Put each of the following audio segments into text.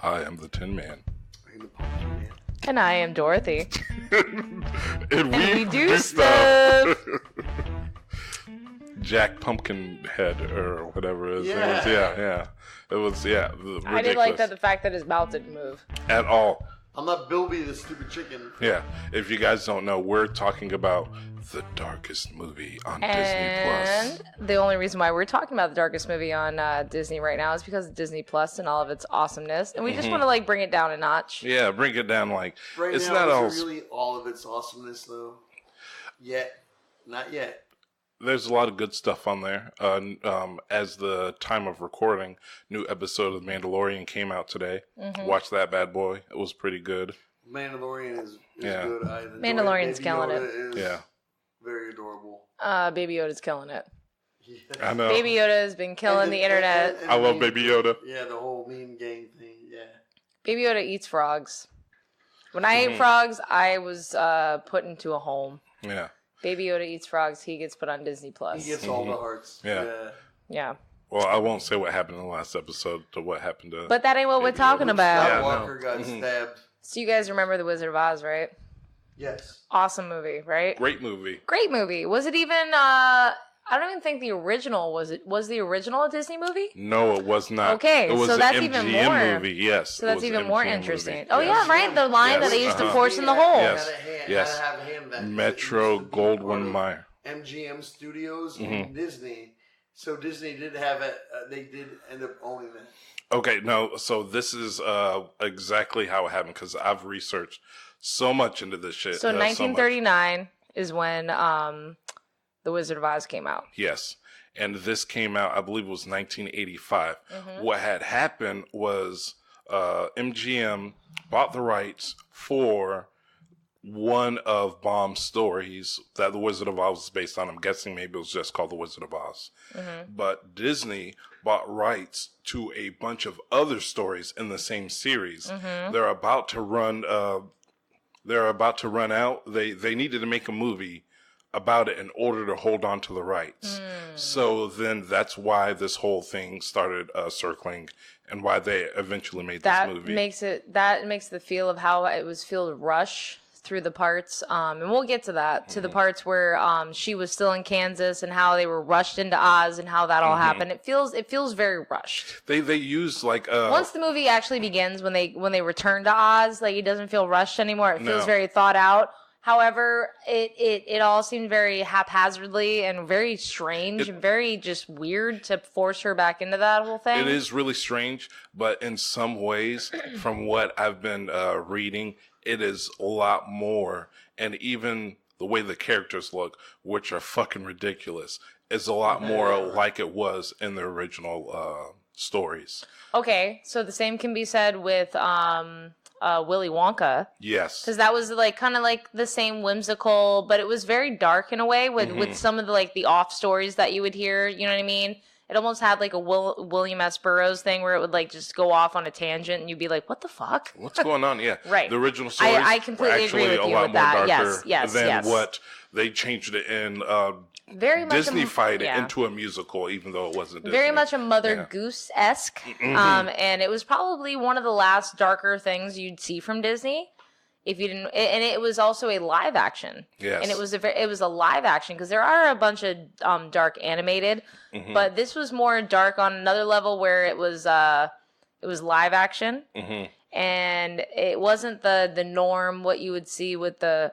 I am the Tin Man. I'm the Pumpkin Man. And I am Dorothy. and we do stuff. Jack Pumpkinhead or whatever it is. Yeah. It was ridiculous. I did like the fact that his mouth didn't move. At all. I'm not Bilby the stupid chicken. Yeah. If you guys don't know, we're talking about the darkest movie on Disney+. And the only reason why we're talking about the darkest movie on Disney right now is because of Disney Plus and all of its awesomeness. And we just want to bring it down a notch. Yeah, bring it down Right it's now, not all... is it really all of its awesomeness though? Yet. Not yet. There's a lot of good stuff on there. As the time of recording, new episode of The Mandalorian came out today. Watch that bad boy. It was pretty good. Mandalorian is Yeah. good. Mandalorian's killing it. Is very adorable. Baby Yoda's killing it. Yeah. I know. Baby Yoda has been killing the internet. I love Baby Yoda. Yeah, the whole meme gang thing. Yeah. Baby Yoda eats frogs. When I ate frogs, I was put into a home. Yeah. Baby Yoda eats frogs. He gets put on Disney Plus. He gets all the hearts. Yeah. Well, I won't say what happened in the last episode to what happened to... But that ain't what we're talking about. Yeah, Walker got stabbed. So you guys remember The Wizard of Oz, right? Yes. Awesome movie, right? Great movie. Great movie. Was it even... I don't even think the original was the original a Disney movie? No, it was not. Okay, it was so that's an even MGM more. movie. Yes. So that's even more interesting. Movie. Oh yes. yeah, right. The line that they used to force in the hole. Yes. Yes. Gotta have him that Metro Goldwyn Mayer. MGM Studios and Disney. So Disney did have it. They did end up owning that. Okay, no. So this is exactly how it happened because I've researched so much into this shit. So 1939 is when The Wizard of Oz came out. Yes. And this came out, I believe it was 1985. What had happened was MGM bought the rights for one of Baum's stories that The Wizard of Oz was based on. I'm guessing maybe it was just called The Wizard of Oz. But Disney bought rights to a bunch of other stories in the same series. They're about to run. They're about to run out. They needed to make a movie about it in order to hold on to the rights. So then that's why this whole thing started circling and why they eventually made this movie. That makes the feel of how it was feel to rush through the parts, and we'll get to that, to the parts where she was still in Kansas and how they were rushed into Oz and how that all happened. It feels very rushed. They used once the movie actually begins, when they return to Oz, it doesn't feel rushed anymore. It feels very thought out. However, it all seemed very haphazardly and very strange and very just weird to force her back into that whole thing. It is really strange, but in some ways, from what I've been reading, it is a lot more. And even the way the characters look, which are fucking ridiculous, is a lot more like it was in the original stories. Okay, so the same can be said with Willy Wonka. Yes. Because that was kind of the same whimsical, but it was very dark in a way with some of the off stories that you would hear, you know what I mean? It almost had a William S. Burroughs thing where it would just go off on a tangent and you'd be like, what the fuck? What's going on? Yeah. Right. The original stories I completely agree with a you lot with more that. darker Yes. than what they changed it in very much Disney-fied it into a musical, even though it wasn't Disney. Very much a Mother Goose-esque. And it was probably one of the last darker things you'd see from Disney. If you didn't, and it was also a live action. Yes. And it was a live action because there are a bunch of dark animated, but this was more dark on another level where it was live action, and it wasn't the norm what you would see with the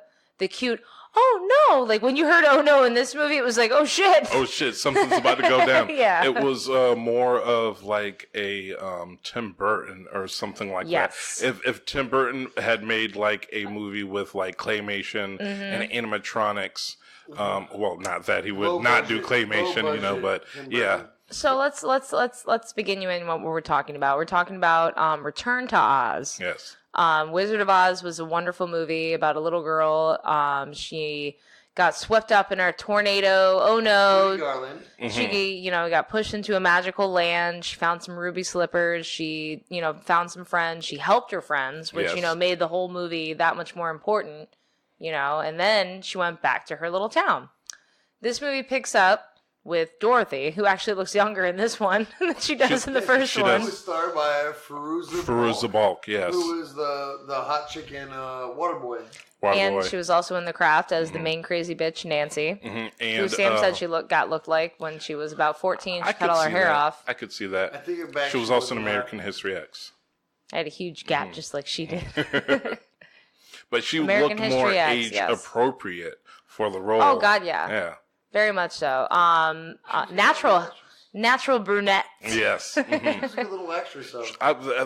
cute. Oh no! When you heard "oh no" in this movie, it was oh shit! Oh shit! Something's about to go down. Yeah. It was more of a Tim Burton or something like that. If Tim Burton had made a movie with claymation and animatronics, well, not that he would not do claymation, but yeah. So let's begin in what we're talking about. We're talking about Return to Oz. Yes. Wizard of Oz was a wonderful movie about a little girl. She got swept up in a tornado. Oh no. She, got pushed into a magical land. She found some ruby slippers. She, found some friends. She helped her friends, which, made the whole movie that much more important, and then she went back to her little town. This movie picks up with Dorothy, who actually looks younger in this one than she does in the first one. She was starred by Fairuza Balk, yes. Who was the hot chick in Waterboy. And she was also in The Craft as the main crazy bitch, Nancy. Mm-hmm. And, who Sam said she looked like when she was about 14. She cut all her hair off. I could see that. I think she was also in American History X. I had a huge gap just like she did. But she looked more age appropriate for the role. Oh, God, yeah. Yeah. Very much so. Natural brunette. Yes. Mm-hmm. She's a little extra, so.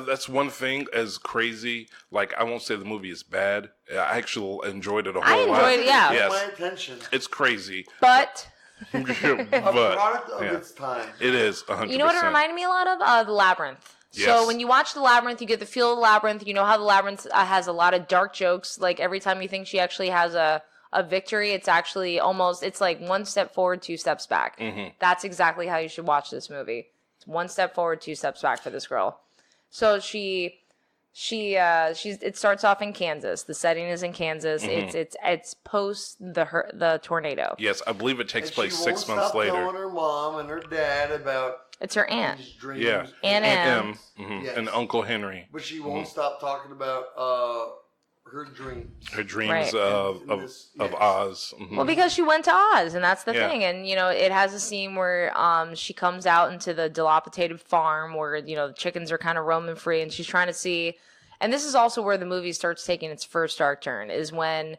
That's one thing as crazy. Like, I won't say the movie is bad. I actually enjoyed it a whole lot. I enjoyed it, yeah. Yes. My attention. It's crazy. But. A product of its time. It is 100%. You know what it reminded me a lot of? The Labyrinth. Yes. So when you watch The Labyrinth, you get the feel of The Labyrinth. You know how The Labyrinth has a lot of dark jokes. Like, every time you think she actually has a victory, it's actually it's like one step forward, two steps back. Mm-hmm. That's exactly how you should watch this movie. It's one step forward, two steps back for this girl. So it starts off in Kansas. The setting is in Kansas. Mm-hmm. It's post the tornado. Yes, I believe it takes place 6 months later. She won't stop telling her mom and her dad about. It's her aunt. Yeah, Aunt M. Mm-hmm. Yes. And Uncle Henry. But she won't stop talking about her dreams. Her dreams of Oz. Mm-hmm. Well, because she went to Oz, and that's the thing. And, it has a scene where she comes out into the dilapidated farm where, the chickens are kind of roaming free, and she's trying to see. And this is also where the movie starts taking its first dark turn, is when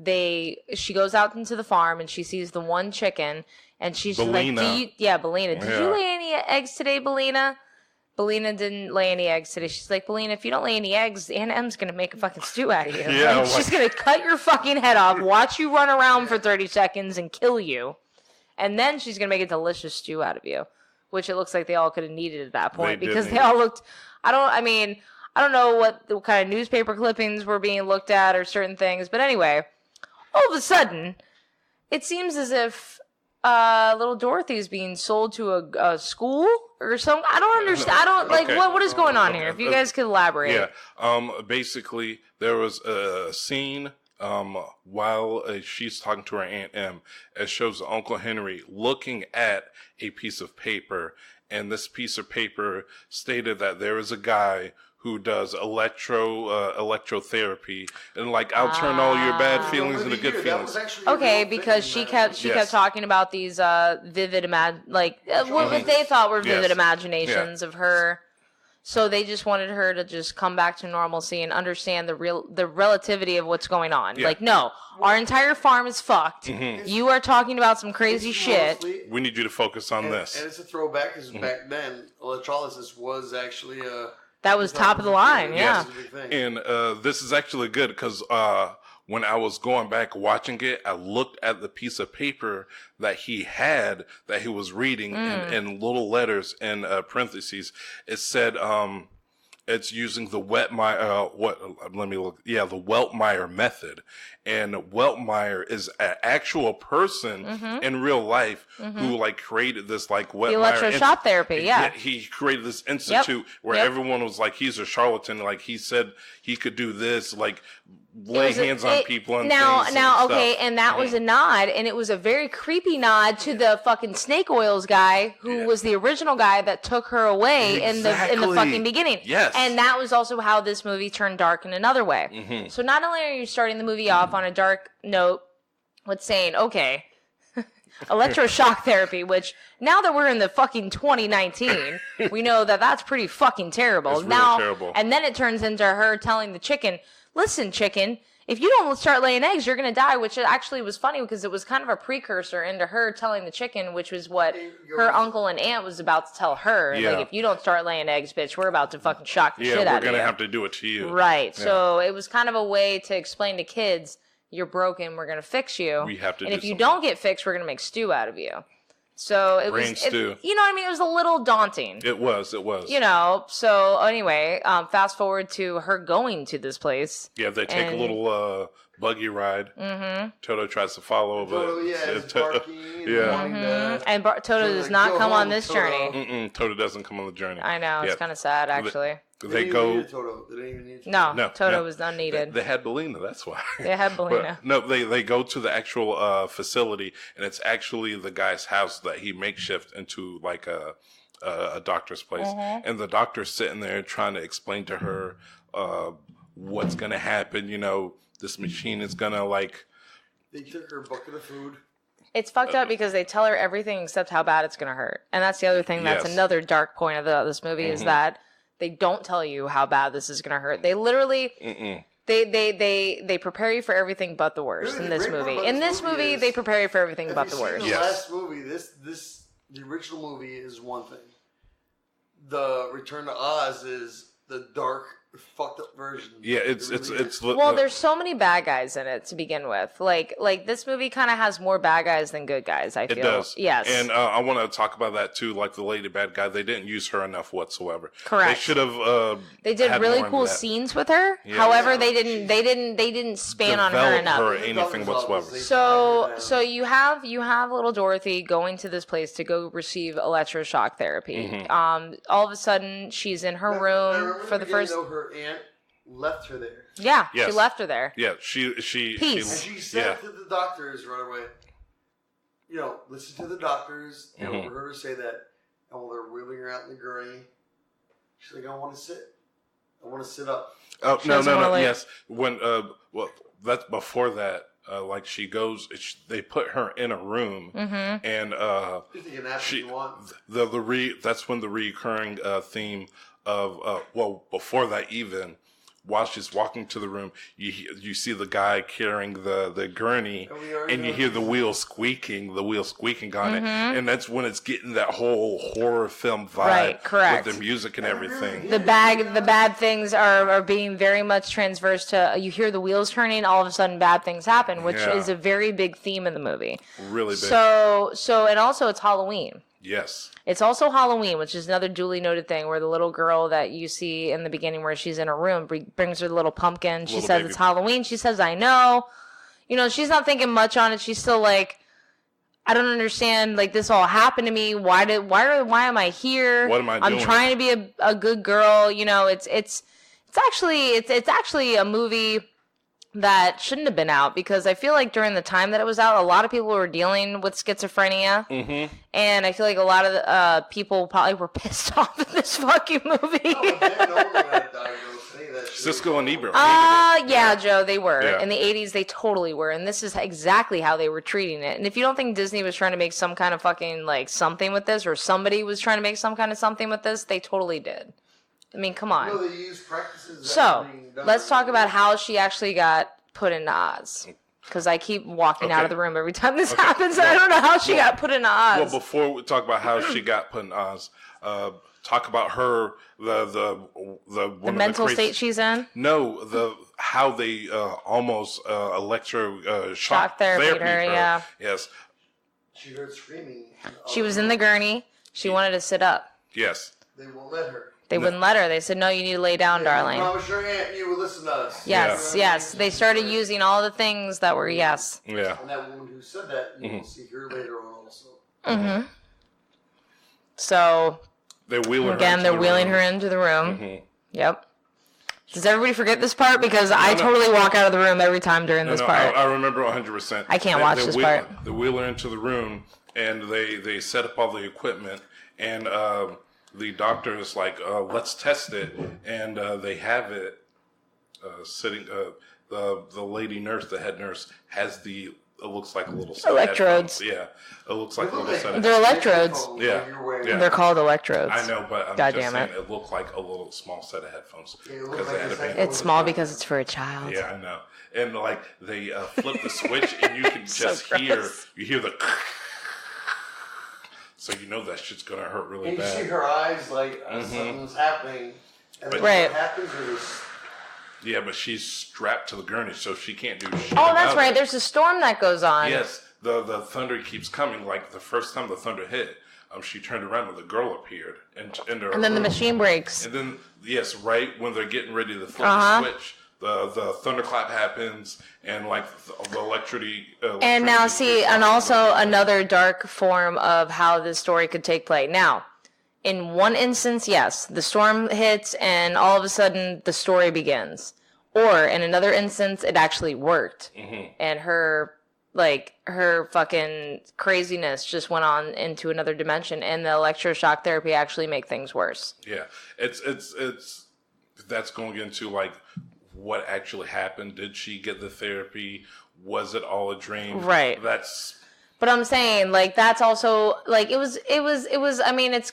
she goes out into the farm, and she sees the one chicken, and she's Bellina. like, Bellina, did you lay any eggs today, Bellina? Bellina didn't lay any eggs today. She's like, Bellina, if you don't lay any eggs, Aunt M's going to make a fucking stew out of you. Yeah, she's going to cut your fucking head off, watch you run around for 30 seconds, and kill you. And then she's going to make a delicious stew out of you, which it looks like they all could have needed at that point because they all looked, I don't know what kind of newspaper clippings were being looked at or certain things. But anyway, all of a sudden, it seems as if little Dorothy is being sold to a school or something. I don't understand. What is going on here? If you guys could elaborate. Yeah. Basically, there was a scene while she's talking to her Aunt M. It shows Uncle Henry looking at a piece of paper. And this piece of paper stated that there is a guy who does electrotherapy, and I'll turn all your bad feelings into good feelings. Okay, because she kept talking about these vivid what they thought were vivid imaginations of her. So they just wanted her to just come back to normalcy and understand the relativity of what's going on. Yeah. No, our entire farm is fucked. Mm-hmm. You are talking about some crazy shit. We need you to focus on this. And it's a throwback because back then electrolysis was actually that was top of the line, yeah. Yes. And this is actually good because when I was going back watching it, I looked at the piece of paper that he was reading in little letters in parentheses. It said it's using the Weltmeyer, the Weltmeyer method. And Weltmeyer is an actual person in real life who created this Weltmeyer. The electroshock therapy, yeah. He created this institute where everyone was like, he's a charlatan. He said he could do this, lay hands on people and things. And that was a nod, and it was a very creepy nod to the fucking snake oils guy who was the original guy that took her away in the fucking beginning. Yes. And that was also how this movie turned dark in another way. Mm-hmm. So not only are you starting the movie off on a dark note with saying, okay, electroshock therapy, which now that we're in the fucking 2019, we know that that's pretty fucking terrible. It's really terrible. And then it turns into her telling the chicken, listen, chicken, if you don't start laying eggs, you're going to die, which actually was funny because it was kind of a precursor into her telling the chicken, which was what her uncle and aunt was about to tell her. Yeah. If you don't start laying eggs, bitch, we're about to fucking shock the shit out of you. Yeah, we're going to have to do it to you. Right. Yeah. So it was kind of a way to explain to kids, you're broken, we're going to fix you. We have to and if you don't get fixed, we're going to make stew out of you. So it Brain was, stew. You know what I mean? It was a little daunting. It was. So anyway, fast forward to her going to this place. Yeah, they take a little buggy ride. Mm-hmm. Toto tries to follow, but and Toto does not come on this journey. Toto doesn't come on the journey. I know, it's kind of sad, actually. They go. Toto. They didn't even need Toto. No, Toto was not needed. They had Belina, that's why. They had Belina. But, no, they go to the actual facility, and it's actually the guy's house that he makeshift into like a doctor's place. Mm-hmm. And the doctor's sitting there trying to explain to her what's going to happen. You know, this machine is going to like... They took her bucket of food. It's fucked up because they tell her everything except how bad it's going to hurt. And that's the other thing. That's another dark point of this movie is that they don't tell you how bad this is going to hurt. They literally, they prepare you for everything but the worst in this movie. In this movie, they prepare you for everything but the worst. The last movie, the original movie is one thing. The Return to Oz is the dark, fucked up version. Yeah, it's well, there's so many bad guys in it to begin with. Like this movie kind of has more bad guys than good guys. I feel it does. Yes, and I want to talk about that too. Like the lady bad guy, they didn't use her enough whatsoever. Correct. They should have. They did really cool scenes with her. Yeah. However, they didn't span on her enough. Her anything whatsoever. So you have little Dorothy going to this place to go receive electroshock therapy. Mm-hmm. All of a sudden, she's in her room for the first. Her aunt left her there. Yeah, yes. She left her there. Yeah, she Peace. And she said to the doctors right away, you know, listen to the doctors. And overheard her say that. And while they're wheeling her out in the gurney, she's like, I want to sit. I want to sit up. Oh, no. Yes. When, well, that's before that. Like she goes, they put her in a room, and that's when the recurring theme of before that even, while she's walking to the room, you see the guy carrying the gurney, and you hear the wheels squeaking on it, and that's when it's getting that whole horror film vibe, right? Correct. With the music and everything. The bad things are being very much transverse to. You hear the wheels turning, all of a sudden bad things happen, which is a very big theme in the movie. Really big. So and also it's Halloween. Yes. It's also Halloween, which is another duly noted thing where the little girl that you see in the beginning where she's in her room brings her the little pumpkin. She says it's Halloween. She says, I know. You know, she's not thinking much on it. She's still like, I don't understand. Like, this all happened to me. Why am I here? What am I doing? I'm trying to be a good girl. You know, it's actually a movie that shouldn't have been out because I feel like during the time that it was out, a lot of people were dealing with schizophrenia, and I feel like a lot of people probably were pissed off at this fucking movie. Cisco and Ebert. Yeah, Joe, they were. Yeah. In the 80s, they totally were, and this is exactly how they were treating it. And if you don't think Disney was trying to make some kind of fucking, like, something with this, or somebody was trying to make some kind of something with this, they totally did. I mean, come on. No, they use practices. So, let's talk about how she actually got put into Oz. Because I keep walking out of the room every time this happens, and I don't know how she got put into Oz. Well, before we talk about how she got put in Oz, talk about her, the mental state she's in? No, how they almost shock therapy her, yeah. Yes. She heard screaming. She was in the gurney. She wanted to sit up. Yes. They won't let her. They wouldn't let her. They said, no, you need to lay down, darling. I promise your aunt you will listen to us. Yes. They started using all the things that were yes. Yeah. And that woman who said that, you will see her later on also. Mm-hmm. So, they're wheeling her into the room. Mm-hmm. Yep. Does everybody forget this part? Because I totally walk out of the room every time during this part. I remember 100%. I can't watch this part. They wheel her into the room, and they set up all the equipment, and the doctor is like, let's test it. And they have it sitting, the lady nurse, the head nurse, has it looks like a little set electrodes. Of headphones. Yeah, it looks like a little set of They're electrodes. Yeah. They're called electrodes. I know, but I'm just saying it looked like a little small set of headphones. It's small because it's for a child. Yeah, I know. And like they flip the switch, and you can just hear the. So you know that shit's gonna hurt really bad. And you see her eyes like something's happening. And what happens is. Yeah, but she's strapped to the gurney, so she can't do shit. Oh, that's right. There's a storm that goes on. Yes, the thunder keeps coming. Like the first time the thunder hit, she turned around and the girl appeared, and then the machine breaks. And then right when they're getting ready to flip the switch, the thunderclap happens, and like the electricity. And now see, and also another dark form of how this story could take place. Now, in one instance, yes, the storm hits and all of a sudden the story begins. Or in another instance, it actually worked. And her fucking craziness just went on into another dimension, and the electroshock therapy actually make things worse. Yeah. It's that's going into like what actually happened. Did she get the therapy? Was it all a dream? Right. But I'm saying, like, that's also, like, it was, I mean, it's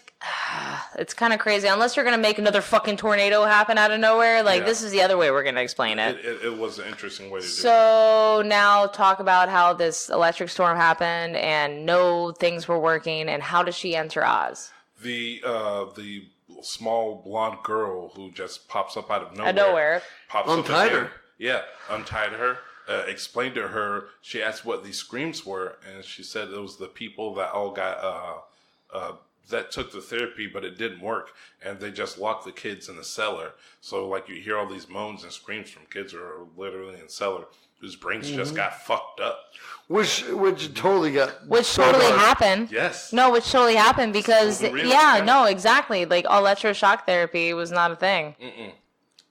kind of crazy. Unless you're going to make another fucking tornado happen out of nowhere, like, this is the other way we're going to explain it. It was an interesting way to do it. So, now talk about how this electric storm happened, and no things were working, and how does she enter Oz? The small blonde girl who just pops up out of nowhere. Untied her. Yeah, untied her. Explained to her, she asked what these screams were, and she said it was the people that all got that took the therapy, but it didn't work, and they just locked the kids in the cellar. So like you hear all these moans and screams from kids who are literally in the cellar whose brains just got fucked up. Which totally happened. Yes. No, which totally happened because no, exactly. Like electroshock therapy was not a thing.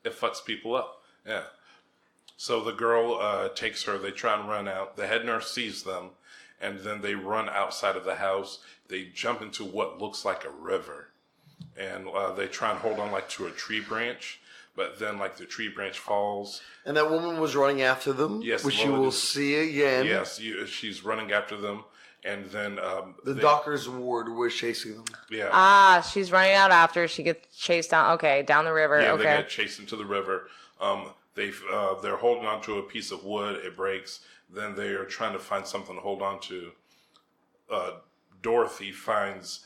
It fucks people up. Yeah. So the girl takes her, they try and run out. The head nurse sees them, and then they run outside of the house. They jump into what looks like a river. And they try and hold on like to a tree branch, but then like the tree branch falls. And that woman was running after them, yes, which you will see again. Yes, she's running after them. And then the doctor's ward was chasing them. Yeah. She's running out after. She gets chased down. Okay, down the river. Yeah, okay. They get chased into the river. They're holding on to a piece of wood. It breaks. Then they are trying to find something to hold on to. Dorothy finds.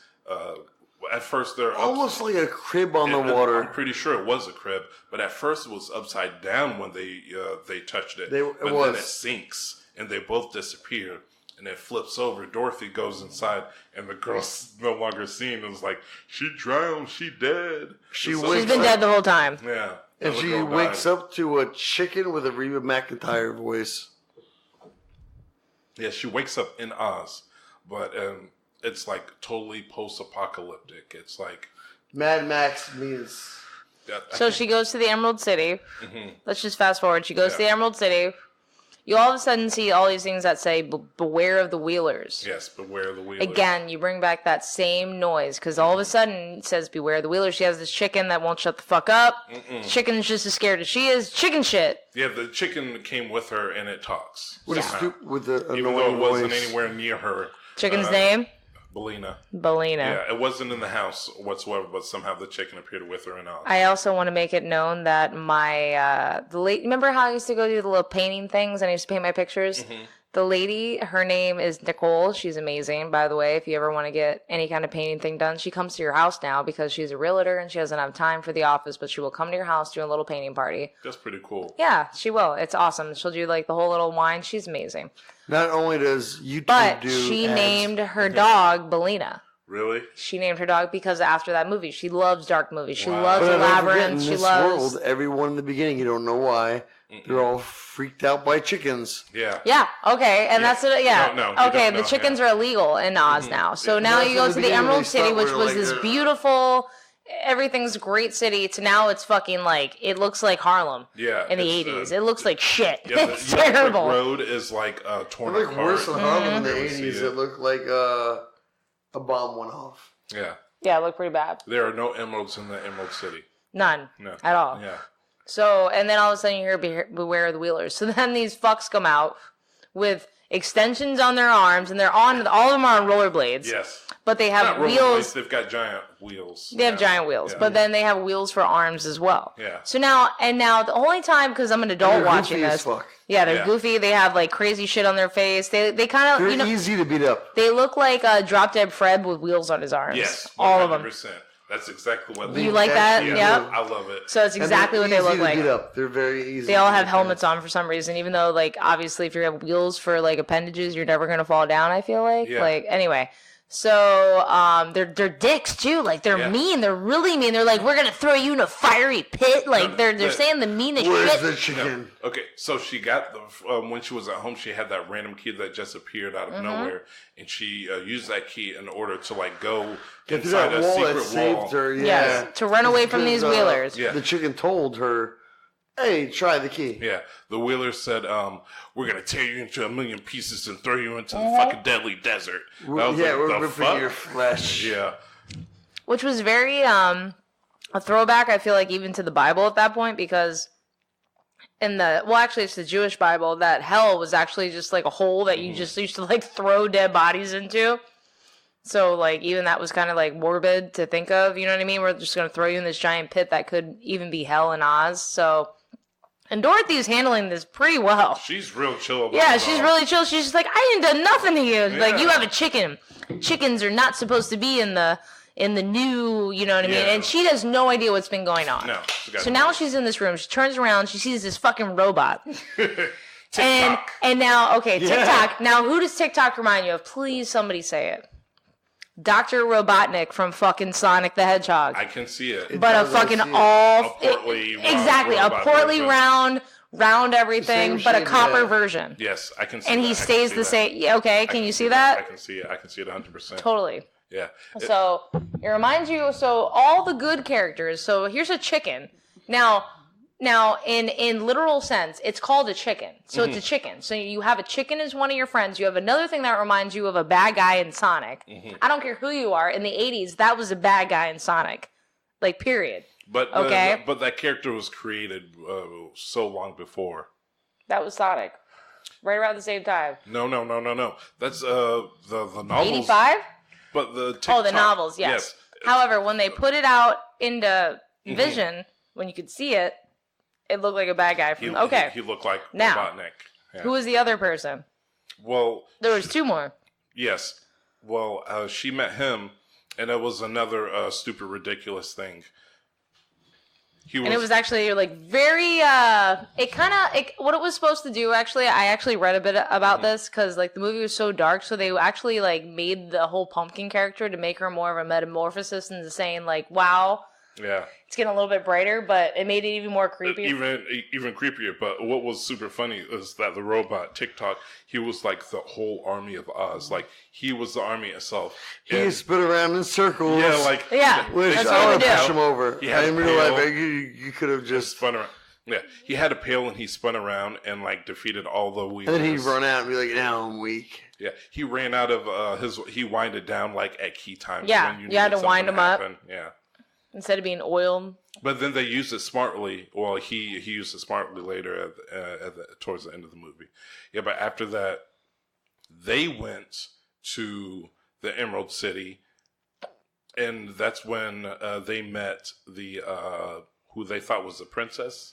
At first, they're almost like a crib on the water. I'm pretty sure it was a crib, but at first it was upside down when they touched it. Then it sinks, and they both disappear. And it flips over. Dorothy goes inside, and the girl's no longer seen. It was like, she drowned. She dead. She's been dead the whole time. Yeah. And she wakes up to a chicken with a Reba McEntire voice. Yeah, she wakes up in Oz, but it's like totally post-apocalyptic. It's like Mad Max means. So she goes to the Emerald City. Let's just fast forward. She goes to the Emerald City. You all of a sudden see all these things that say, beware of the Wheelers. Yes, beware of the Wheelers. Again, you bring back that same noise, because all of a sudden it says, beware of the Wheelers. She has this chicken that won't shut the fuck up. Chicken's just as scared as she is. Chicken shit. Yeah, the chicken came with her, and it talks. With the even though it wasn't anywhere near her. Chicken's name? Belina. Yeah, it wasn't in the house whatsoever, but somehow the chicken appeared with her in Oz. I also want to make it known that my remember how I used to go do the little painting things and I used to paint my pictures? The lady, her name is Nicole. She's amazing, by the way. If you ever want to get any kind of painting thing done, she comes to your house now because she's a realtor and she doesn't have time for the office, but she will come to your house, do a little painting party. That's pretty cool. Yeah, she will. It's awesome. She'll do like the whole little wine. She's amazing. Not only does YouTube but do she ads, named her dog Belina. Really? She named her dog because after that movie, she loves dark movies. She loves the Labyrinth. She loves world. Everyone in the beginning, you don't know why, they're all freaked out by chickens. Yeah. Yeah. Okay. And that's it. Yeah. No, okay. The chickens are illegal in Oz now. So now you go to the Emerald City, which was this beautiful, everything's great city. To now it's fucking like it looks like Harlem. Yeah. In the 80s, it looks like shit. Yeah, it's terrible. The road is like torn apart. It looked worse than Harlem in the 80s. It looked like a bomb went off. Yeah. Yeah, it looked pretty bad. There are no emeralds in the Emerald City. None. No. At all. Yeah. So, and then all of a sudden you hear beware of the Wheelers. So then these fucks come out with extensions on their arms, and all of them are on rollerblades. Yes. But they have wheels. They've got giant wheels. They have giant wheels, but then they have wheels for arms as well. Yeah. So now the only time, because I'm an adult watching this. Yeah, they're goofy. They have like crazy shit on their face. They kind of they're easy to beat up. They look like Drop Dead Fred with wheels on his arms. Yes, 100%. All of them. That's exactly what they You like that? Yeah. I love it. So it's exactly what they look like. Beat up. They're very easy. They all have helmets on for some reason, even though like obviously if you have wheels for like appendages, you're never gonna fall down. I feel like anyway. So they're dicks too. Like they're mean. They're really mean. They're like, we're gonna throw you in a fiery pit. Like they're saying the meanest shit. Where's the chicken? No. Okay, so she got the when she was at home, she had that random key that just appeared out of nowhere, and she used that key in order to like go inside a secret wall. Her, yes, to run away from these Wheelers. The chicken told her, "Hey, try the key." Yeah, the Wheelers said, "We're gonna tear you into a million pieces and throw you into the fucking deadly desert." We're ripping your flesh. Yeah, which was very a throwback. I feel like even to the Bible at that point, because actually it's the Jewish Bible, that hell was actually just like a hole that you just used to like throw dead bodies into. So like even that was kind of like morbid to think of. You know what I mean? We're just gonna throw you in this giant pit that could even be hell in Oz. So. And Dorothy's handling this pretty well. She's real chill about it. She's really chill. She's just like, I ain't done nothing to you. Yeah. Like, you have a chicken. Chickens are not supposed to be in the new, you know what I mean? And she has no idea what's been going on. No. So now she's in this room. She turns around. She sees this fucking robot. TikTok. And now, okay, TikTok. Now, who does TikTok remind you of? Please, somebody say it. Dr. Robotnik from fucking Sonic the Hedgehog. I can see it. But a fucking a portly round everything, but a copper version. Yes, I can see and that. he stays the same. Yeah, okay, can you see that? I can see it. I can see it 100%. Totally. Yeah. So it reminds you, so all the good characters, so here's a chicken. Now, in literal sense, it's called a chicken. So it's a chicken. So you have a chicken as one of your friends. You have another thing that reminds you of a bad guy in Sonic. I don't care who you are. In the 80s, that was a bad guy in Sonic. Like, period. But that character was created so long before. That was Sonic. Right around the same time. No. That's the novels. 85? But the TikTok, the novels, yes. However, when they put it out into Vision, when you could see it, it looked like a bad guy from... He looked like Robotnik. Yeah. Who was the other person? Well... There was two more. Yes. Well, she met him, and it was another stupid, ridiculous thing. And it was actually, like, very... what it was supposed to do, actually, I actually read a bit about this, because, like, the movie was so dark, so they actually, like, made the whole pumpkin character to make her more of a metamorphosis and saying, like, wow... Yeah. It's getting a little bit brighter, but it made it even more creepy. Even creepier. But what was super funny is that the robot, TikTok, he was like the whole army of Oz. Like, he was the army itself. He spun around in circles. Yeah, like... Yeah, that's what I want to push him over. In real life, you could have just... spun around. Yeah, he had a pail and he spun around and, like, defeated all the Wheelers. And then he'd run out and be like, now I'm weak. Yeah, he ran out of he winded down, like, at key times. Yeah, you had to wind him up. Yeah. Instead of being oiled. But then they used it smartly. Well, he used it smartly later towards the end of the movie. Yeah, but after that, they went to the Emerald City, and that's when they met the who they thought was the princess,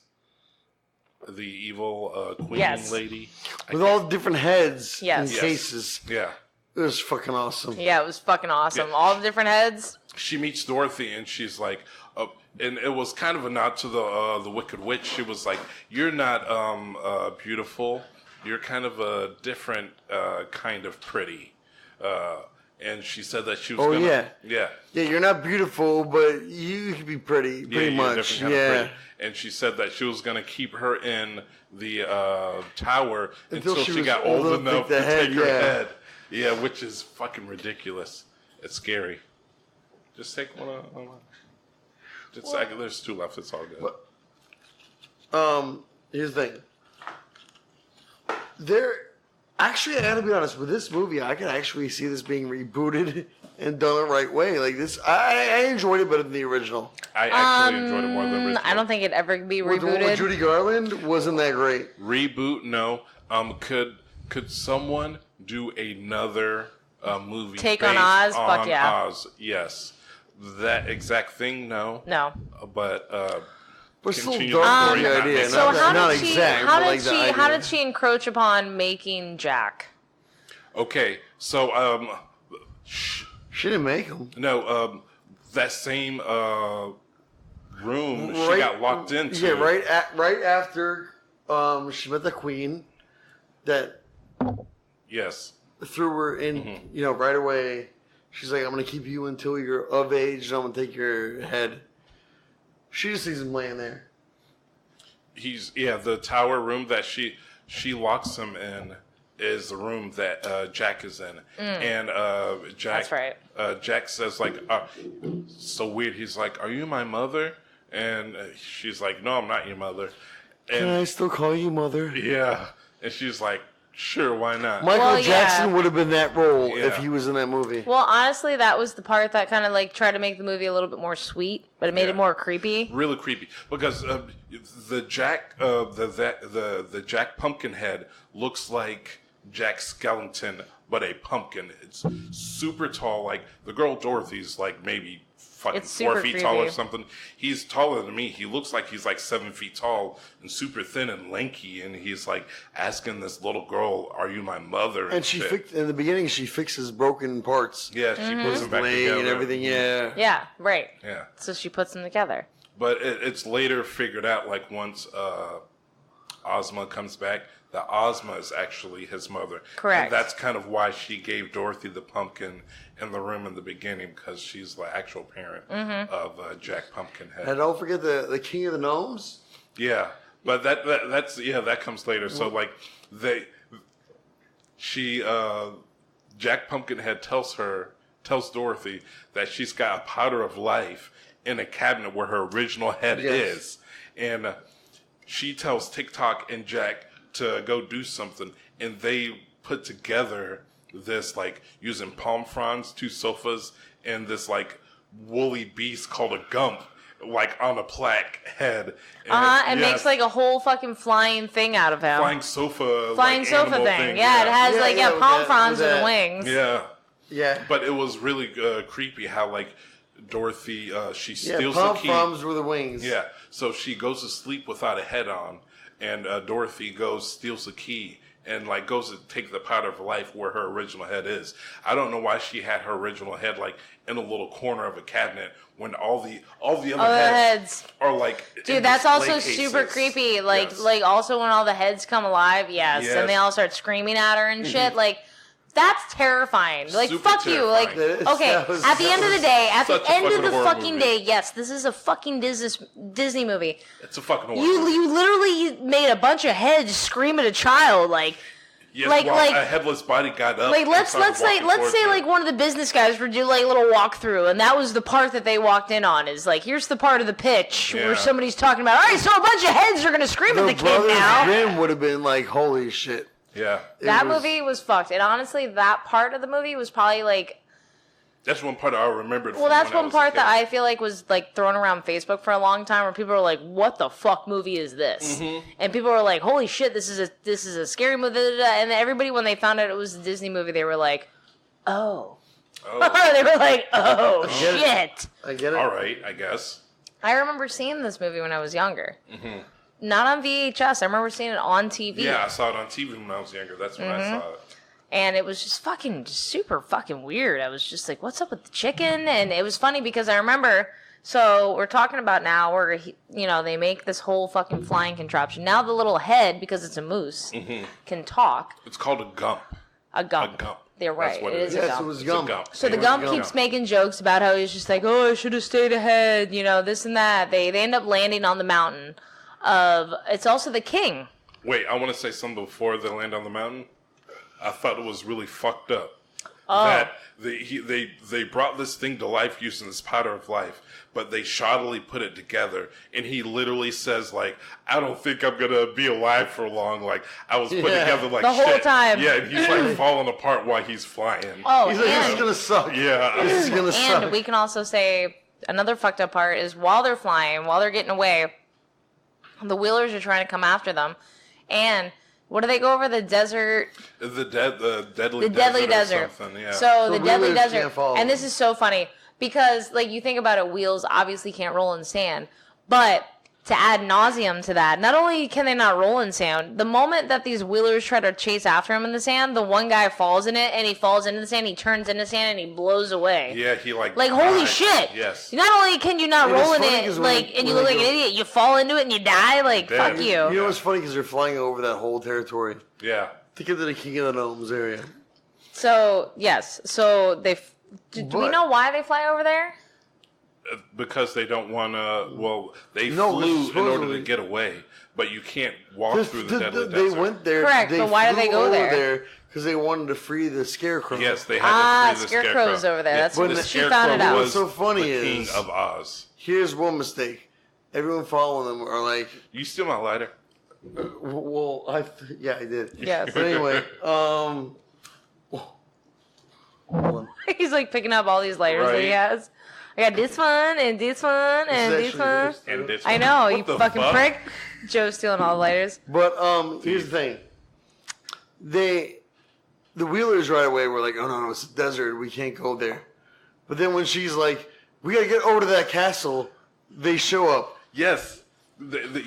the evil queen lady. With all different heads and Yes. cases. Yeah. It was fucking awesome. Yeah, it was fucking awesome. Yeah. All the different heads. She meets Dorothy, and she's like, and it was kind of a nod to the Wicked Witch. She was like, "You're not beautiful. You're kind of a different kind of pretty." And she said that she was. Yeah. You're not beautiful, but you could be pretty. Pretty much. Yeah. And she said that she was going to keep her in the tower until she was got old enough to take her head. Yeah, which is fucking ridiculous. It's scary. Just take one. There's two left. It's all good. Here's the thing. Actually, I gotta be honest with this movie. I can actually see this being rebooted and done the right way. Like this, I enjoyed it better than the original. I actually enjoyed it more than the original. I don't think it'd ever be rebooted. The one with Judy Garland wasn't that great. Reboot? No. Could someone do another movie take on Oz? Fuck yeah. Oz, yes. That exact thing? No. But continue the story. Idea. So how did she encroach upon making Jack? Okay, so she didn't make him. No, that same room she got locked into. Yeah, right after she met the queen. That yes. Threw her in, right away. She's like, I'm going to keep you until you're of age, and I'm going to take your head. She just sees him laying there. The tower room that she locks him in is the room that Jack is in. And Jack, that's right. Jack says, like, so weird. He's like, are you my mother? And she's like, no, I'm not your mother. And, can I still call you mother? Yeah. And she's like, sure, why not? Michael Jackson would have been that role if he was in that movie. Well, honestly, that was the part that kind of like tried to make the movie a little bit more sweet, but it made it more creepy. Really creepy because the Jack the Jack Pumpkinhead looks like Jack Skellington, but a pumpkin. It's super tall. Like the girl Dorothy's like maybe fucking 4 feet tall or something. He's taller than me. He looks like he's like 7 feet tall and super thin and lanky. And he's like asking this little girl, "Are you my mother?" And she in the beginning she fixes broken parts. Yeah, she puts them back together and everything. Yeah. Yeah. Right. Yeah. So she puts them together. But it's later figured out, like once Ozma comes back, that Ozma is actually his mother. Correct. And that's kind of why she gave Dorothy the pumpkin in the room in the beginning, because she's the actual parent of Jack Pumpkinhead. And don't forget the King of the Gnomes. Yeah, but that comes later. So like Jack Pumpkinhead tells Dorothy that she's got a powder of life in a cabinet where her original head is, and she tells TikTok and Jack to go do something, and they put together this, like, using palm fronds, 2 sofas, and this, like, woolly beast called a gump, like, on a plaque head. And makes, like, a whole fucking flying thing out of him. Flying sofa thing. Yeah, it has, palm fronds and wings. Yeah. Yeah. But it was really creepy how, like, Dorothy, she steals the key. Palm fronds were the wings. Yeah. So she goes to sleep without a head on, and Dorothy steals the key, and like goes to take the powder of life where her original head is. I don't know why she had her original head like in a little corner of a cabinet when all the other heads are like. Dude, that's also super creepy. Like also when all the heads come alive, and they all start screaming at her and shit. Like that's terrifying. Like super fuck terrifying. You. Like okay. At the end of the day, at the end of the fucking day, yes, this is a fucking Disney movie. It's a fucking horror movie. You literally made a bunch of heads scream at a child, like. Yes, like a headless body got up. Like let's say like one of the business guys were doing like a little walkthrough, and that was the part that they walked in on. Is like here's the part of the pitch where somebody's talking about. All right, so a bunch of heads are gonna scream at the kid now. Grimm would have been like, holy shit. Yeah, that movie was fucked, and honestly, that part of the movie was probably like. That's one part I remembered. Well, that's one part that I feel like was like thrown around Facebook for a long time, where people were like, "What the fuck movie is this?" And people were like, "Holy shit, this is a scary movie." And everybody, when they found out it was a Disney movie, they were like, "Oh." They were like, "Oh shit." I get it. All right, I guess. I remember seeing this movie when I was younger. Not on VHS. I remember seeing it on TV. Yeah, I saw it on TV when I was younger. That's when I saw it. And it was just super fucking weird. I was just like, what's up with the chicken? And it was funny because I remember, so we're talking about now where, they make this whole fucking flying contraption. Now the little head, because it's a moose, can talk. It's called a gump. A gump. They're right. It is a gump. It was gump. So the gump keeps making jokes about how he's just like, oh, I should have stayed ahead, this and that. They end up landing on the mountain it's also the king. Wait, I want to say something before they land on the mountain. I thought it was really fucked up that they brought this thing to life using this powder of life, but they shoddily put it together, and he literally says like, "I don't think I'm gonna be alive for long." Like I was put together like the whole time. Yeah, and he's like falling apart while he's flying. Oh, he's like, "This is gonna suck." Yeah, this is gonna suck. And we can also say another fucked up part is while they're flying, while they're getting away, the Wheelers are trying to come after them, and. What do they go over? The desert? The deadly desert. Or something, yeah. So the deadly desert. And this is so funny because, like, you think about it, Wheels obviously can't roll in sand. But to add nauseum to that, not only can they not roll in sand, the moment that these Wheelers try to chase after him in the sand, the one guy falls in it and he falls into the sand, he turns into sand and he blows away. Yeah, he like holy shit. Yes. Not only can you not roll in it, and you look like an idiot, you fall into it and you die, like, fuck you. You know what's funny? Because they're flying over that whole territory. Yeah. To get to the King of the Gnomes area. So, yes. So Do we know why they fly over there? Because they don't want to. Well, they flew in order to get away, but you can't walk through the deadly desert. They went there. Correct, but why did they go there? Because they wanted to free the Scarecrow. Yes, they had to free the Scarecrow. Scarecrow's over there. That's when she found it out. What's so funny is King of Oz. Here's one mistake. Everyone following them are like, "You steal my lighter." Well, I did. Yes. But anyway, he's like picking up all these lighters that he has. I got this one and this one and this one. And this one. I know, you fucking prick. Joe's stealing all the lighters. But here's the thing. The Wheelers right away were like, oh no, it's a desert, we can't go there. But then when she's like, we gotta get over to that castle, they show up. Yes.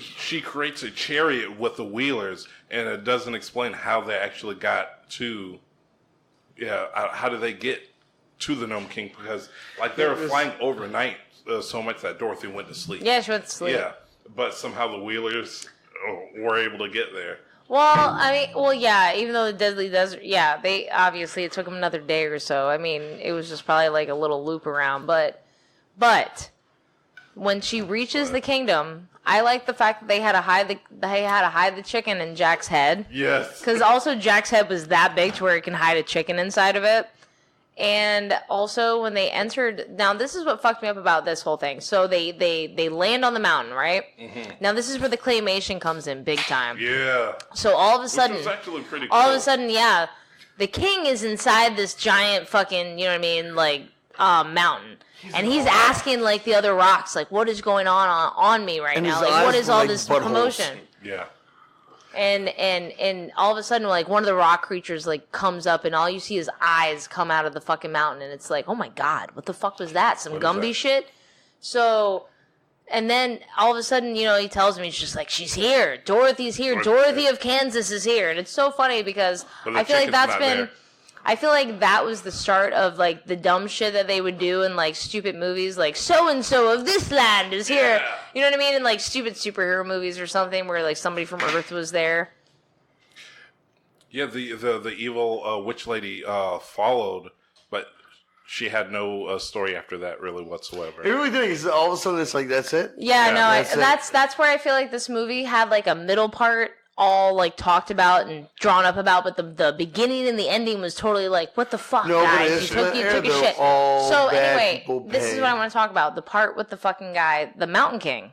She creates a chariot with the Wheelers, and it doesn't explain how they actually got to. Yeah, how did they get to the Gnome King? Because they were flying overnight so much that Dorothy went to sleep. Yeah, she went to sleep. Yeah, but somehow the Wheelers were able to get there. Well, yeah, even though the deadly desert, yeah, it took them another day or so. I mean, it was just probably like a little loop around, but when she reaches the kingdom, I like the fact that they had to hide the chicken in Jack's head. Yes. Because also Jack's head was that big to where it can hide a chicken inside of it. And also when they entered, now this is what fucked me up about this whole thing. So they land on the mountain, right? Mm-hmm. Now this is where the claymation comes in big time. Yeah. So all of a sudden, which was actually pretty cool. All of a sudden, yeah, the king is inside this giant fucking, you know what I mean, mountain. And he's asking, the other rocks, what is going on me right now? What is all this commotion? Yeah. And all of a sudden, one of the rock creatures, comes up, and all you see is eyes come out of the fucking mountain. And it's like, oh, my God, what the fuck was that? Some Gumby shit? So, and then all of a sudden, he tells me, he's just like, she's here. Dorothy's here. Dorothy of Kansas is here. And it's so funny because I feel like that's been... There. I feel like that was the start of, the dumb shit that they would do in, stupid movies, so-and-so of this land is here. Yeah. You know what I mean? In, stupid superhero movies or something where, somebody from Earth was there. Yeah, the evil witch lady followed, but she had no story after that, really, whatsoever. It really did, because all of a sudden it's that's it? Yeah, no, that's where I feel like this movie had, a middle part all talked about and drawn up about, but the beginning and the ending was totally what the fuck, guys? You took a shit. So anyway, this is what I want to talk about. The part with the fucking guy, the Mountain King.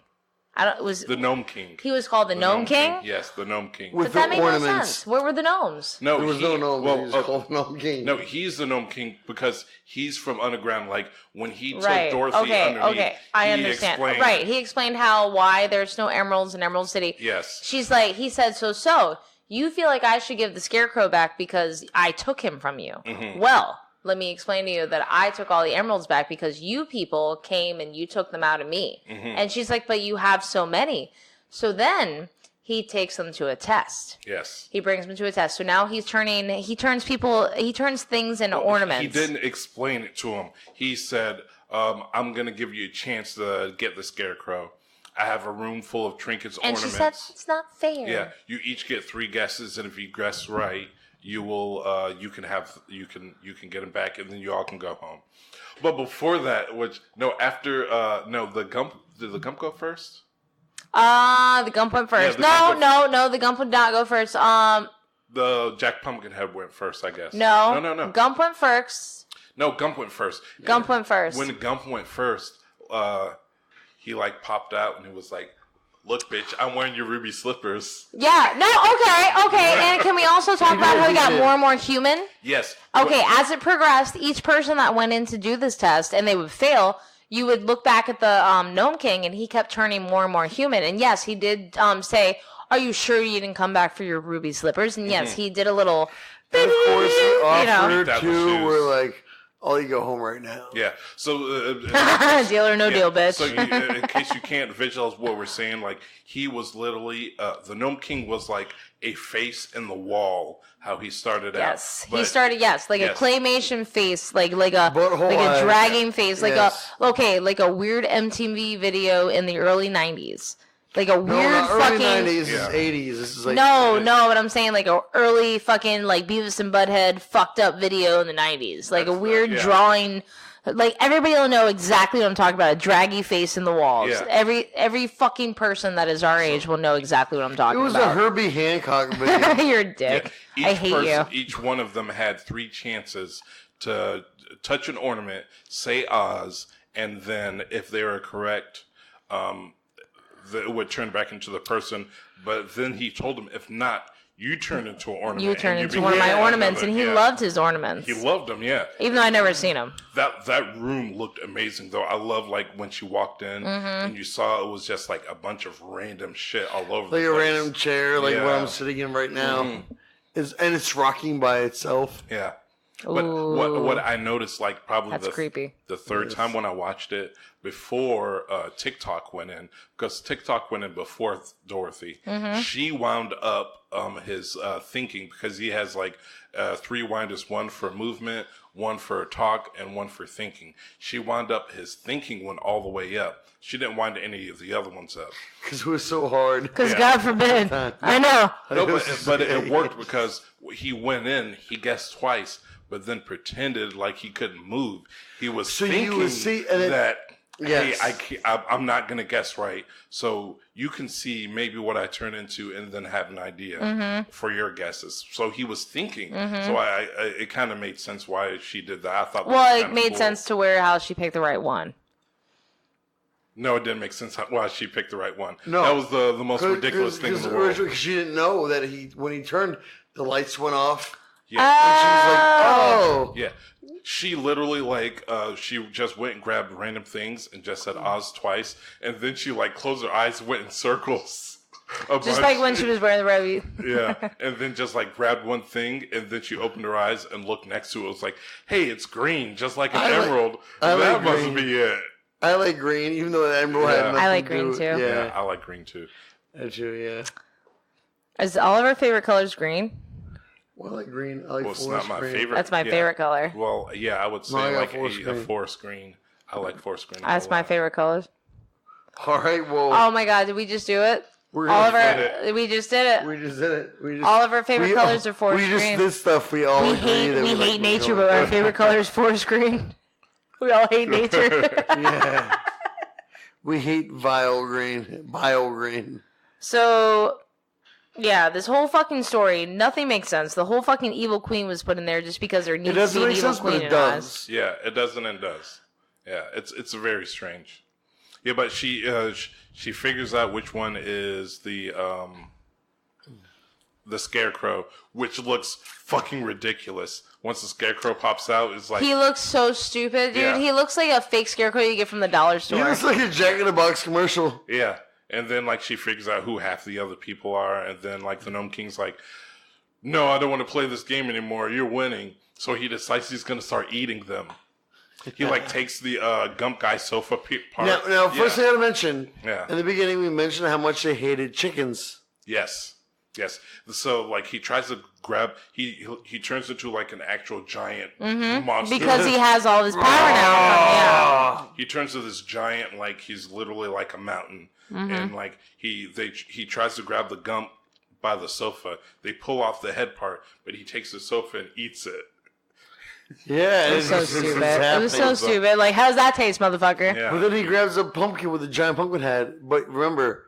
The Gnome King. He was called the Gnome King? Yes, the Gnome King. But that made no sense. Where were the gnomes? No, there was no gnome. He was called the Gnome King. No, he's the Gnome King because he's from underground. When he took Dorothy underneath, okay, I understand. Right, he explained why there's no emeralds in Emerald City. Yes. She's he said, so you feel like I should give the Scarecrow back because I took him from you. Mm-hmm. Well, let me explain to you that I took all the emeralds back because you people came and you took them out of me. Mm-hmm. And she's like, but you have so many. So then he takes them to a test. Yes. He brings them to a test. So now he turns things into ornaments. He didn't explain it to him. He said, I'm going to give you a chance to get the Scarecrow. I have a room full of trinkets, and ornaments. And she said, it's not fair. Yeah. You each get 3 guesses, and if you guess right, you will you can get him back, and then you all can go home. But before that, did the Gump go first? The Gump went first. Yeah, no, the Gump would not go first. The Jack Pumpkinhead went first, I guess. No. Gump went first. No, Gump went first. Gump went first. When Gump went first, he popped out and he was like, "Look, bitch, I'm wearing your ruby slippers." Yeah. No. Okay. And can we also talk about how he got more and more human? Yes. Okay. As it progressed, each person that went in to do this test and they would fail, you would look back at the Gnome King, and he kept turning more and more human. And yes, he did say, "Are you sure you didn't come back for your ruby slippers?" And yes, he did a little. And of course, he offered to. We're "Oh, you go home right now." Yeah. So deal or no deal, bitch. So in case you can't visualize what we're saying, he was literally the Gnome King was a face in the wall. How he started out. Yes, he started. Yes, a claymation face, like a dragging face, like a weird MTV video in the early '90s. Like a weird fucking... early 90s, yeah. 80s. This is like... No, but I'm saying like a early fucking like Beavis and Butthead fucked up video in the 90s. Like a weird drawing... Like, everybody will know exactly what I'm talking about. A draggy face in the walls. Yeah. Every fucking person that is our age will know exactly what I'm talking about. It was a Herbie Hancock video. You're a dick. Yeah. I hate you. Each one of them had 3 chances to touch an ornament, say Oz, and then if they were correct, it would turn back into the person. But then he told them, if not, you turn into an ornament. You turn into one of my ornaments, and he loved his ornaments. He loved them, yeah. Even though I never seen them. That room looked amazing, though. I love like when she walked in and you saw it was just like a bunch of random shit all over the place. Like a random chair, like what I'm sitting in right now, and it's rocking by itself. Yeah. But what I noticed, like probably creepy. The third time when I watched it, before TikTok went in, because TikTok went in before Dorothy, she wound up his thinking, because he has like 3 winders, one for movement, one for talk, and one for thinking. She wound up his thinking went all the way up. She didn't wind any of the other ones up. Because it was so hard. Because God forbid. I know. No, but it worked because he went in, he guessed twice, but then pretended like he couldn't move. He was thinking that, hey, I'm not going to guess right. So you can see maybe what I turn into and then have an idea for your guesses. So he was thinking. So it kind of made sense why she did that. I thought it made sense to how she picked the right one. No, it didn't make sense why she picked the right one. No. That was the most ridiculous thing in the world. Because she didn't know that when he turned, the lights went off. Yeah. And she was like, oh. Yeah. She literally, like, she just went and grabbed random things and just said Oz twice. And then she, like, closed her eyes and went in circles. Just like when she was wearing the rabbit. Yeah. And then just, like, grabbed one thing. And then she opened her eyes and looked next to it. It was like, hey, it's green, just like an emerald. That must be it. I like green, even though the emerald had nothing I like green, too. Yeah, I like green, too. I do, yeah. Is all of our favorite colors green? Well, I like green. I like it's not my favorite. That's my favorite color. Well, yeah, I would say like a forest green. I like forest green. That's my favorite colors. All right, well. Oh my God, did we just do it? We just did it. We just did it. All of our favorite colors are forest green. We just did stuff. We all agree that we hate nature, but our favorite color is forest green. We all hate nature. Yeah. We hate vile green. So, yeah, this whole fucking story, nothing makes sense. The whole fucking evil queen was put in there just because there needs to be an evil queen in Oz. Yeah, it doesn't and does. Yeah, it's very strange. Yeah, but she figures out which one is the scarecrow, which looks fucking ridiculous. Once the scarecrow pops out, it's like... He looks so stupid, dude. Yeah. He looks like a fake scarecrow you get from the dollar store. He looks like a Jack in the Box commercial. Yeah. And then, like, she figures out who half the other people are. And then, like, the Gnome King's like, no, I don't want to play this game anymore. You're winning. So he decides he's going to start eating them. He, like, takes the Gump Guy sofa part. Now first thing I got to mention, in the beginning we mentioned how much they hated chickens. Yes. So, like, he tries to grab... He turns into, like, an actual giant monster. Because he has all this power now. Yeah. He turns to this giant, like, he's literally like a mountain. And, like, he tries to grab the Gump by the sofa. They pull off the head part, but he takes the sofa and eats it. Yeah, it was so stupid. It was so stupid. Like, how's that taste, motherfucker? Yeah. But then he grabs a pumpkin with a giant pumpkin head. But remember,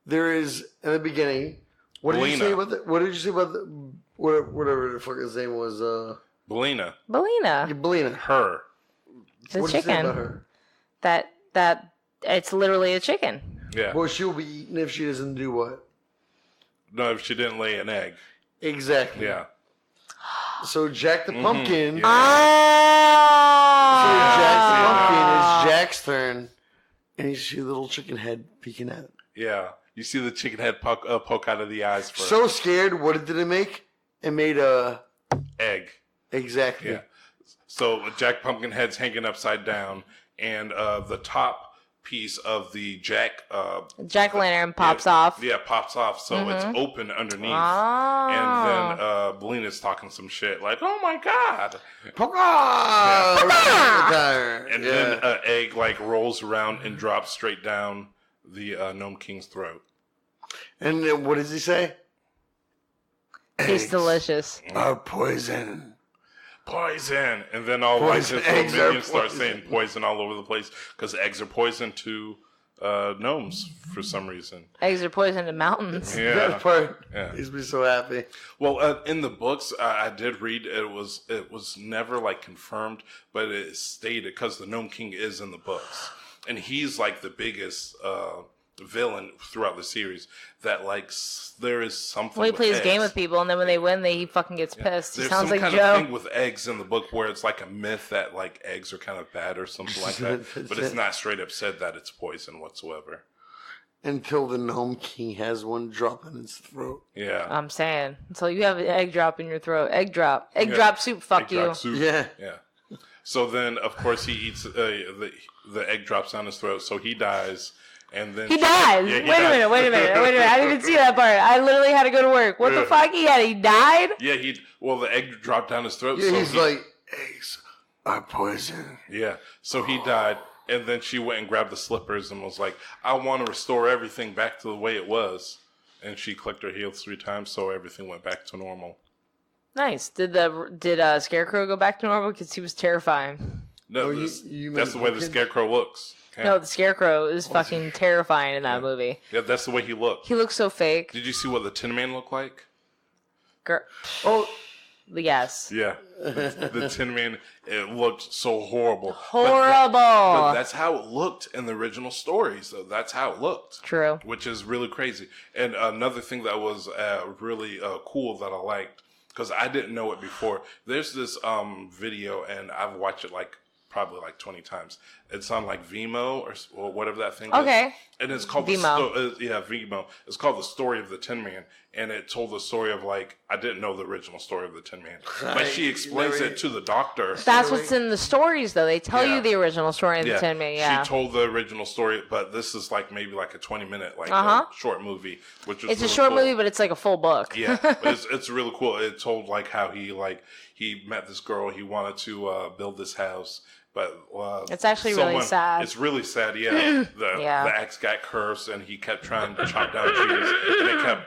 there is, in the beginning... What did you say about whatever the fuck his name was? Belina. Belina. Yeah, Belina. Her. The what chicken. Did you say about her? That it's literally a chicken. Yeah. Well, she'll be eaten if she doesn't do what? No, if she didn't lay an egg. Exactly. Yeah. So Jack the Pumpkin. Yeah. So Jack the Pumpkin is Jack's turn, and you see a little chicken head peeking out. Yeah. You see the chicken head poke out of the eyes first. So scared. What did it make? It made a... egg. Exactly. Yeah. So Jack Pumpkinhead's hanging upside down, and the top piece of the jack-o'-lantern pops off. Yeah, pops off. So it's open underneath. And then Belina's talking some shit like, oh my God. Yeah. And then an egg like rolls around and drops straight down the Gnome King's throat. And then what does he say? Tastes delicious. Are poison. Poison. And then all Poison. like his little Eggs are minions start poison. saying poison all over the place because eggs are poison to gnomes for some reason. Eggs are poison to mountains. Yeah. That part Yeah. makes me so happy. Well, in the books, I did read it was never like confirmed, but it stated because the Gnome King is in the books, and he's like the biggest villain throughout the series. That like there is something. Well, he with plays eggs. game with people, and then when they win, he fucking gets pissed. He There's sounds some like kind Joe. of thing with eggs in the book where it's like a myth that like eggs are kind of bad or something like that, but it's not straight up said that it's poison whatsoever. Until the Gnome King has one drop in his throat. Yeah. I'm saying until you have an egg drop in your throat. Egg drop soup. Fuck Egg you. drop soup. Yeah. Yeah. So then, of course, he eats the egg drops down his throat, so he dies, and then He dies. Yeah, he Wait a dies. minute. I didn't even see that part. I literally had to go to work. What the fuck? He died? Yeah, the egg dropped down his throat. Yeah, so he's like, eggs are poison. yeah, so he died, and then she went and grabbed the slippers and was like, "I want to restore everything back to the way it was," and she clicked her heels 3 times, so everything went back to normal. Nice. Did Scarecrow go back to normal? Because he was terrifying. No, Oh, that's the way the Scarecrow looks. Yeah. No, the Scarecrow is fucking terrifying in that movie. Yeah, that's the way he looked. He looks so fake. Did you see what the Tin Man looked like? Oh, yes. Yeah, the Tin Man. It looked so horrible. Horrible. But that's how it looked in the original stories, though. That's how it looked. True. Which is really crazy. And another thing that was really cool that I liked, because I didn't know it before. There's this video, and I've watched it probably 20 times. It's on like Vimeo or whatever that thing is. Okay. And it's called Vimeo. Vimeo. It's called The Story of the Tin Man. And it told the story of I didn't know the original story of the Tin Man. But she explains it to the doctor. That's what's in the stories, though. They tell you the original story of the Tin Man. Yeah. She told the original story, but this is maybe a 20-minute short movie, which is It's a really short cool. movie, but it's like a full book. Yeah, but it's really cool. It told how he met this girl. He wanted to build this house, but it's actually really sad. It's really sad. Yeah, the axe got cursed, and he kept trying to chop down trees, and it kept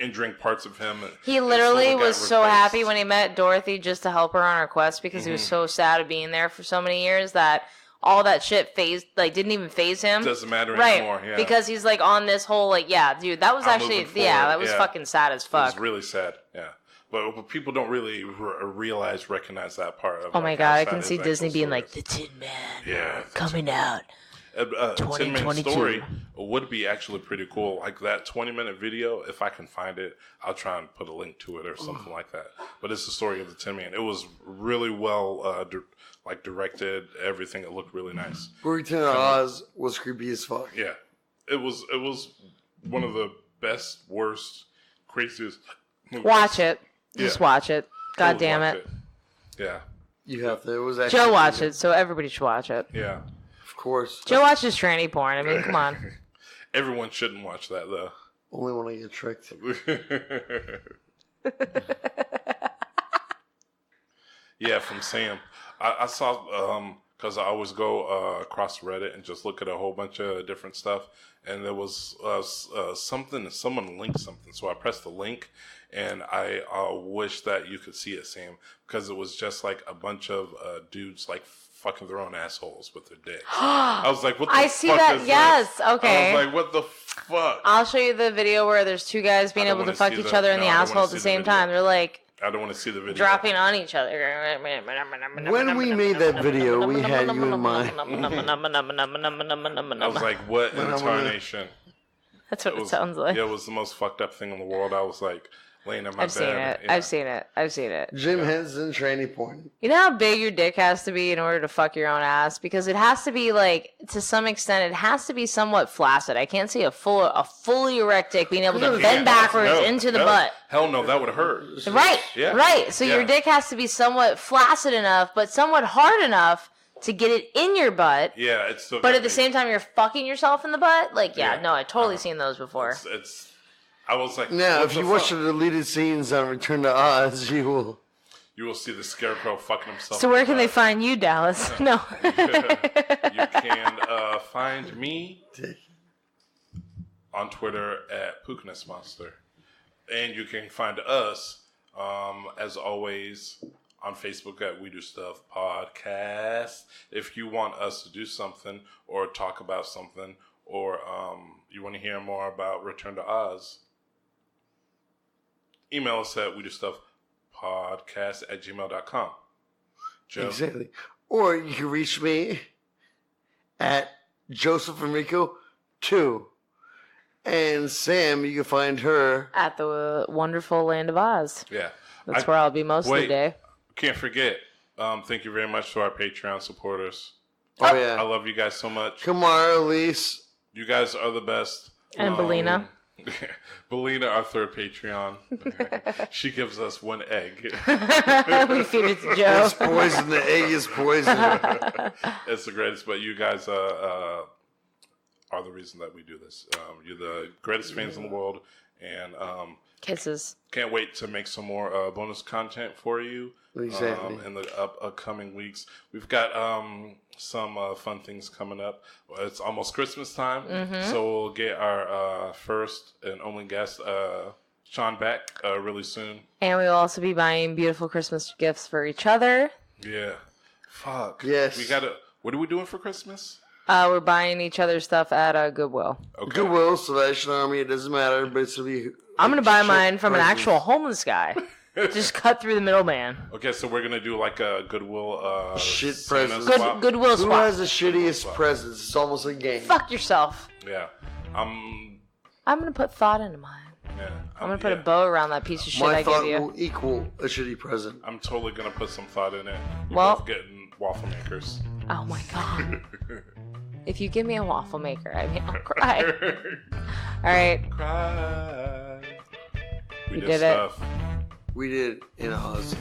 injuring parts of him. He literally was so happy when he met Dorothy just to help her on her quest because he was so sad of being there for so many years that all that shit didn't even phase him. Doesn't matter anymore. Yeah, because he's on this whole dude, that was actually that was fucking sad as fuck. It was really sad. Yeah. But people don't really recognize that part of oh my god, I can see Disney being like, the Tin Man coming out. Tin Man story would be actually pretty cool. That 20-minute video, if I can find it, I'll try and put a link to it or something like that. But it's the story of the Tin Man. It was really well directed, everything. It looked really nice. Return of Oz was creepy as fuck. Yeah. It was one of the best, worst, craziest movies. Watch it. Just watch it. God damn it. Yeah. You have to. It was actually Joe watched it, so everybody should watch it. Yeah. Of course. Joe watches tranny porn. I mean, come on. Everyone shouldn't watch that, though. Only when I get tricked. Yeah, from Sam. I saw, because I always go across Reddit and just look at a whole bunch of different stuff. And there was someone linked something. So I pressed the link, and I wish that you could see it, Sam, because it was just a bunch of dudes fucking their own assholes with their dicks. I was like, what the fuck? I see that, yes. This? Okay. I was like, what the fuck? I'll show you the video where there's two guys being able to fuck each other in the asshole at the same time. They're I don't want to see the video. Dropping on each other. When we made that video, we had you in mind. I was like, what incarnation? That's what it sounds like. Yeah, it was the most fucked up thing in the world. I was laying in my bed. I've seen it. Jim Henson tranny porn. You know how big your dick has to be in order to fuck your own ass? Because it has to be to some extent, it has to be somewhat flaccid. I can't see a fully erect dick being able to bend backwards into the butt. Hell no, that would hurt. Right. Yeah. Right. So your dick has to be somewhat flaccid enough, but somewhat hard enough to get it in your butt. Yeah, it's still. But at the same time, you're fucking yourself in the butt. No, I've totally seen those before. I was like, now, if you watch the deleted scenes on Return to Oz, you will see the Scarecrow fucking himself. So where can they find you, Dallas? No. You can find me on Twitter at Pookiness Monster. And you can find us, as always, on Facebook at We Do Stuff Podcast. If you want us to do something or talk about something, or you want to hear more about Return to Oz, email us at We Do Stuff Podcast at gmail.com. Joe? Exactly. Or you can reach me at Joseph Enrico 2. And Sam, you can find her at the wonderful land of Oz. Yeah. That's where I'll be most of the day. Can't forget. Thank you very much to our Patreon supporters. Oh, yeah. I love you guys so much. Kamara, Elise. You guys are the best. And Belina. Belina, our third Patreon. She gives us one egg. We feed it to Joe. It's poison. The egg is poison. It's the greatest, but you guys are the reason that we do this. You're the greatest fans in the world, and kisses. Can't wait to make some more bonus content for you. Exactly. In the upcoming weeks. We've got some fun things coming up. It's almost Christmas time, so we'll get our first and only guest, Sean, back really soon. And we will also be buying beautiful Christmas gifts for each other. Yeah. Fuck. Yes. We gotta. What are we doing for Christmas? We're buying each other stuff at Goodwill. Okay. Goodwill, Salvation Army, it doesn't matter, but it's going to be... I'm going to buy mine from an actual homeless guy. Just cut through the middleman. Okay, so we're going to do like a Goodwill... shit present. Goodwill swap. Who has the shittiest presents? It's almost a game. Fuck yourself. Yeah. I'm going to put thought into mine. Yeah. I'm going to put a bow around that piece of shit I gave you. My thought will equal a shitty present. I'm totally going to put some thought in it. We're both getting waffle makers. Oh my God. If you give me a waffle maker, I mean, I'll cry. All right. Cry. We did stuff. We did in Oz.